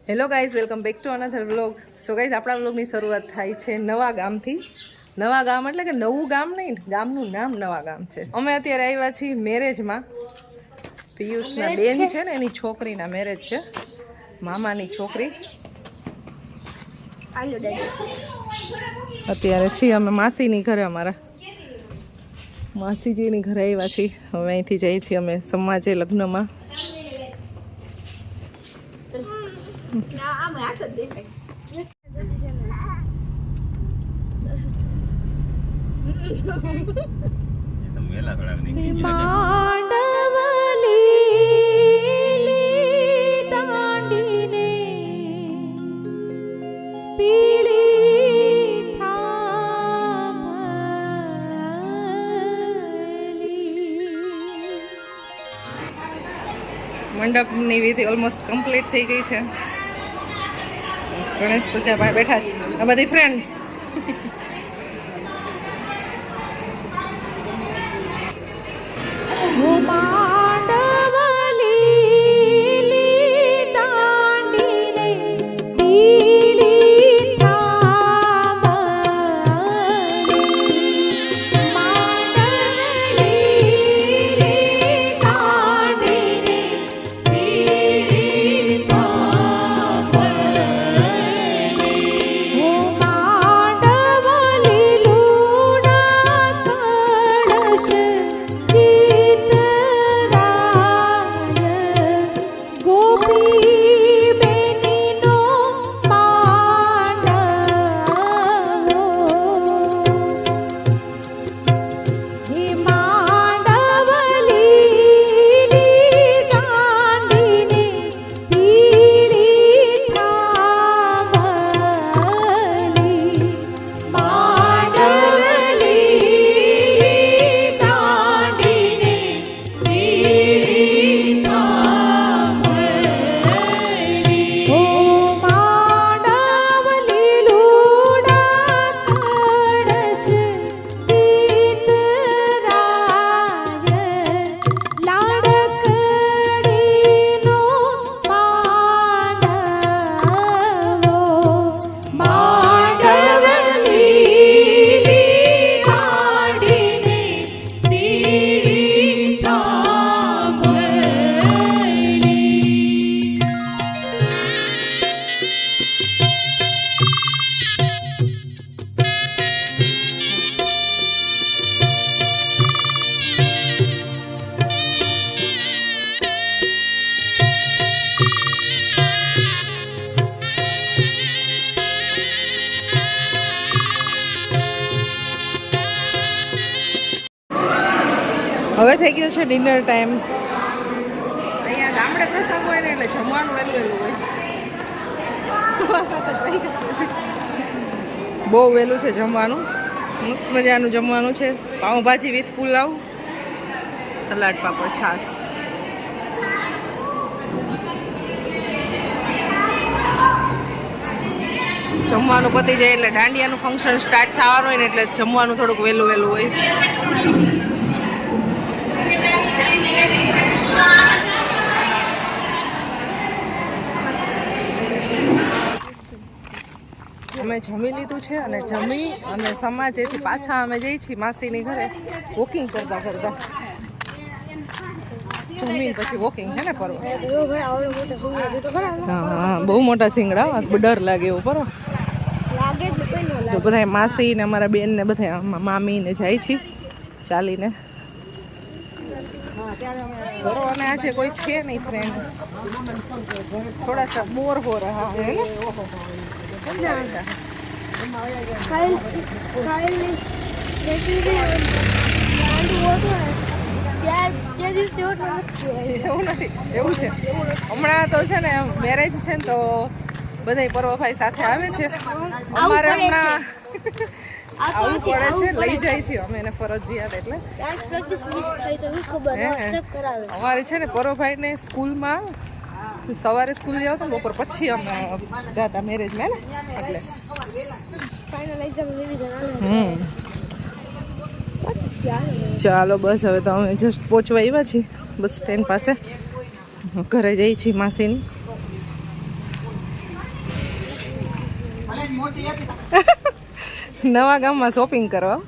Hello guys, welcome back to another vlog. So guys, આપણા વ્લોગની શરૂઆત થાય છે નવા ગામથી. નવા ગામ એટલે કે નવું ગામ નહીં, ગામનું નામ નવા ગામ છે. અમે અત્યારે આવ્યા છીએ મેરેજમાં. પિયુષના બેન છે ને, એની છોકરીના મેરેજ છે, મામાની છોકરી. અત્યારે છીએ અમે માસીની ઘરે, અમારા માસીજીની ઘરે આવ્યા છીએ. હવે અહીંથી જઈએ છીએ અમે સમાજે લગ્નમાં. મંડપની વિધિ ઓલમોસ્ટ કમ્પ્લીટ થઈ ગઈ છે. ગણેશ પૂજા ભાઈ બેઠા છે, આ બધી ફ્રેન્ડ. હવે થઈ ગયો છે ડિનર ટાઈમ. અહીંયા ગામડે પ્રસંગ હોય ને એટલે જમવાનું વહેલું હોય. સવા 7 જ થઈ ગયા છે. બહુ વહેલું છે જમવાનું. મસ્ત મજાનું જમવાનું છે. પાઉંભાજી વિથ પુલાવ, સલાડ, પાપડ, છાશ. જમવાનું પતી જાય એટલે દાંડિયાનું ફંક્શન સ્ટાર્ટ થવાનું હોય ને એટલે જમવાનું થોડુંક વહેલું હોય. અમે જમી લીધું છે અને જમી અને સમાજેથી પાછા અમે જઈએ છીએ માસીની ઘરે વોકિંગ કરતા જમીન પછી વોકિંગ છે ને પરવા. હા, બહુ મોટા સિંગડા, ડર લાગે એવું પરવા. તો બધા માસી ને અમારા બેન ને બધા મામી ને જાય છે ચાલીને. અને આજે કોઈ છે નહીં ફ્રેન્ડ, થોડા સા બોર હો રહા હે. એવું નથી, એવું છે. હમણાં તો છે ને મેરેજ છે ને તો બધા પર્વભાઈ સાથે આવે છે. અમારે હમણાં આવું પડે છે, લઈ જાય છે અમે એને ફરજિયાત. એટલે અમારે છે ને પરોભાઈ ને સ્કૂલમાં સવારે સ્કૂલ જાવ તો બપોર પછી અમે જતા મેરેજમાં ને, એટલે ચાલો બસ હવે તો અમે જસ્ટ પહોંચવા આવ્યા છીએ બસ સ્ટેન્ડ પાસે. ઘરે જઈએ છીએ માસીની. નવા ગામમાં શોપિંગ કરવા.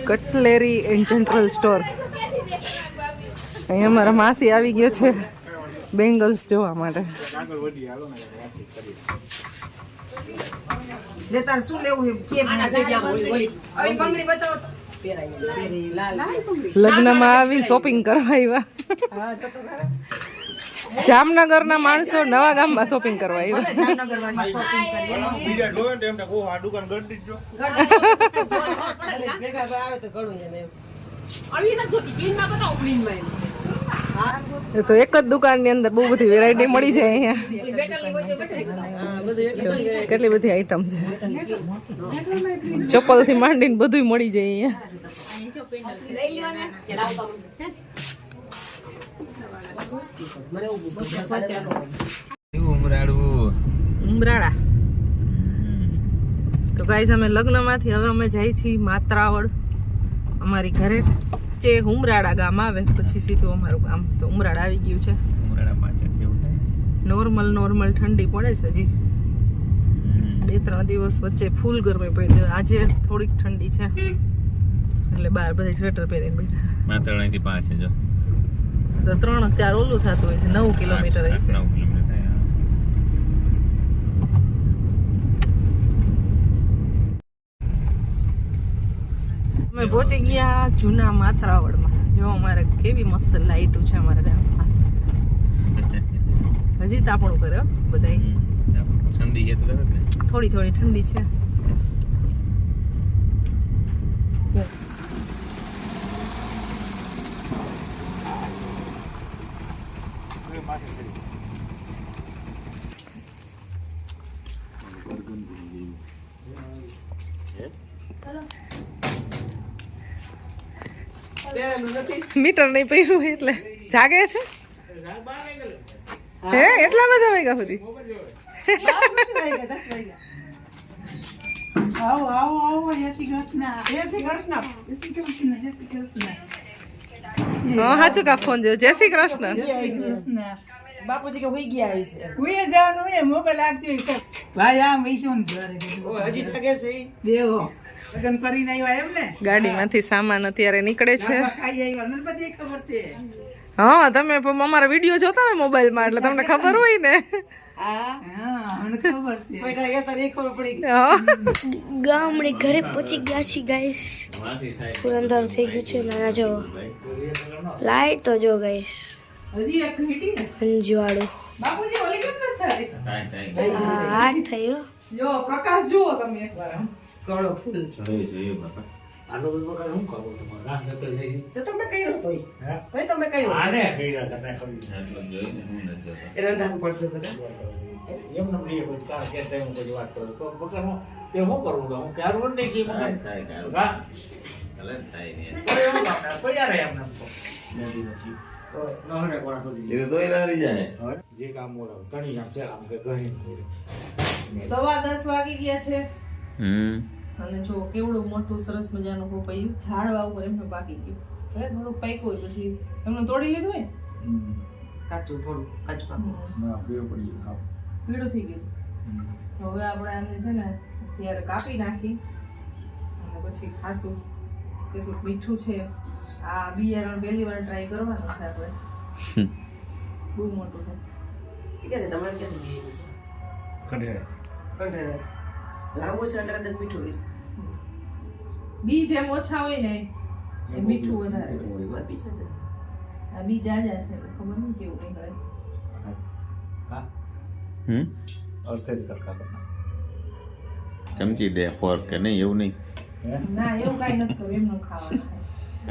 Cutlery and general store. અહીંયા અમારા માસી આવી ગયા છે બેંગલ્સ જોવા માટે. લગ્નમાં આવીને શોપિંગ કરવા આવ્યા. જામનગરના માણસો નવા ગામમાં શોપિંગ કરવા આવ્યા. તો એક જ દુકાનની અંદર બહુ બધી વેરાયટી મળી જાય અહીંયા. કેટલી બધી આઈટમ છે. ચપ્પલ થી માંડીને બધું મળી જાય ઉમરાળા. તો ગાઈઝ અમે લગ્નમાંથી હવે અમે જઈએ છીએ માત્રાવડ. અમારી ઘરે જે ઉમરાળા ગામ આવે પછી સીધું અમારું ગામ. તો ઉમરાળા આવી ગયું છે. નોર્મલ ઠંડી પડે છે હજી. 2-3 દિવસ વચ્ચે ફૂલ ગરમી પડી. આજે થોડીક ઠંડી છે એટલે બહાર બધા સ્વેટર પહેરીને બેઠા. માત્રાથી 5 છે જો. તો 3-4 ઓલું થતું હોય છે. 9 કિલોમીટર હશે. 9 કિલોમીટર થાય. અમે પહોંચી ગયા જૂના માત્રાવડમાં. જો અમારે કેવી મસ્ત લાઈટો છે અમારા ગામમાં. હજી તાપણું કરે બધા. ઠંડી છે તો થોડી ઠંડી છે. મીટર નહીં પહેર્યું એટલે જાગે છે. હે એટલા બધા વાગ્યા સુધી. સાચું કા ફોન જોયો. જય શ્રી કૃષ્ણ. બાપુજી કે હોઈ ગયા છે. હોઈ જવાનું હે મોબાઈલ આગજો ભાઈ આમ વઈશું ઘરે. ઓ હજી સગે છે બેવો. લગન કરીને આવ્યા એમ ને. ગાડીમાંથી સામાન અત્યારે નીકળે છે. ખાઈ આવ્યા મને બધી ખબર છે. હા તમે અમારા વિડીયો જોતા હોય મોબાઈલમાં એટલે તમને ખબર હોય ને. ગામડે ઘરે પહોંચી ગયા છીએ ગાઈસ. ફૂલ અંધારું થઈ ગયું છે. ના જો લાઈટ તો જો ગાઈસ અંજવાળું. બાપુજી ઓલી કેમ ન થાય? આઠ થયો. જો પ્રકાશ જુઓ તમે એકવાર. કળો ફૂલ જોઈએ બાપા. આનો બધો હું કરું તમારે રાહ જતો છે તો તમે કર્યો તોય કઈ તમે કર્યો આને કર્યા તમે ખરી જોઈને હું નથી જોતો. એ રંધાન પડતો બધા એમ નમ લઈએ કોઈ કાર કે તે હું કોઈ વાત કરું તો બકર હું તે હું કરું તો હું ક્યારું નહીં કે થાય હું કારું. હા ચાલે ને થાય ને. પડ્યા રહે એમ નમ તો નથી નથી નહરે કોણ કરી એ તો ના રહી જાય. જે કામ બોલાવ ઘણી આમ છે આમ કે ઘણી 10:15 વાગી ગયા છે. હમ અને જો કેવડું મોટું સરસ મજાનું પપૈયું ઝાડવા ઉપર એમને પાકી ગયું. એટલે થોડુંક પાક્યું હોય પછી એમને તોડી લીધું હોય કાચું થોડું કાચું પાકું ના બે પડી ખાવ પીળું થઈ ગયું. હવે આપણે આને છે ને ત્યારે કાપી નાખી અને પછી ખાસું કેટલું મીઠું છે. આ બિયારણ પહેલી વાર ટ્રાય કરવાનું છે આપણે. બહુ મોટું છે. ઠીક છે તમારે ક્યાંથી કંઠે કંઠે લાંબુ છે અંદર અંદર મીઠું હોય બી જેમ ઓછા હોય ને એ મીઠું વધારે હોય. છે પીછે છે આ બી જાજા છે એટલે ખબર નહીં કેવું નીકળે. હા હમ અર્થે જ કરતા ચમચી દે ફોર્ક કે નહીં એવું નહીં. ના એવું કાંઈ નથી કરવું. એમનું ખાવાનું.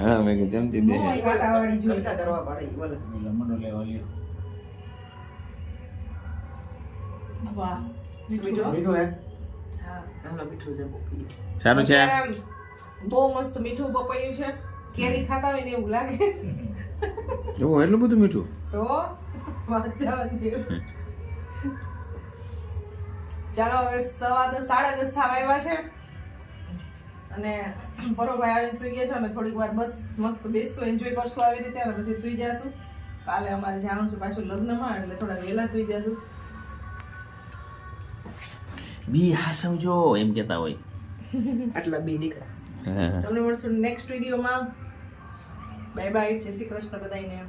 હા મેં કે ચમચી દે. મોય કાંટાવાળી જોઈએ. કરતા કરવા પડે બોલે એટલે મને લેવા લ્યો વાહ મીઠું મીઠું હે હા કામલા મીઠું છે પપૈયું સારું છે. અત્યારે આમ બહુ મસ્ત મીઠું પપૈયું છે. કેરી ખાતા હોય ને એવું લાગે. એવું એટલું બધું મીઠું? તો વાત જવા દે. ચાલો હવે 10:15 થવા આવ્યા છે અને પરોભાઈ આવીને સુઈ ગયા છે. અમે થોડીક વાર બસ મસ્ત બેસશું, એન્જોય કરશું આવી રીતે અને પછી સુઈ જશું. કાલે અમારે જવાનું છે પાછું લગ્નમાં એટલે થોડા વહેલા સુઈ જશું. બી હાસવજો એમ કહેતા હોય આટલા બી નીકળ્યા હા તમને મળશું નેક્સ્ટ વિડીયોમાં બાય બાય જય શ્રી કૃષ્ણ બધાને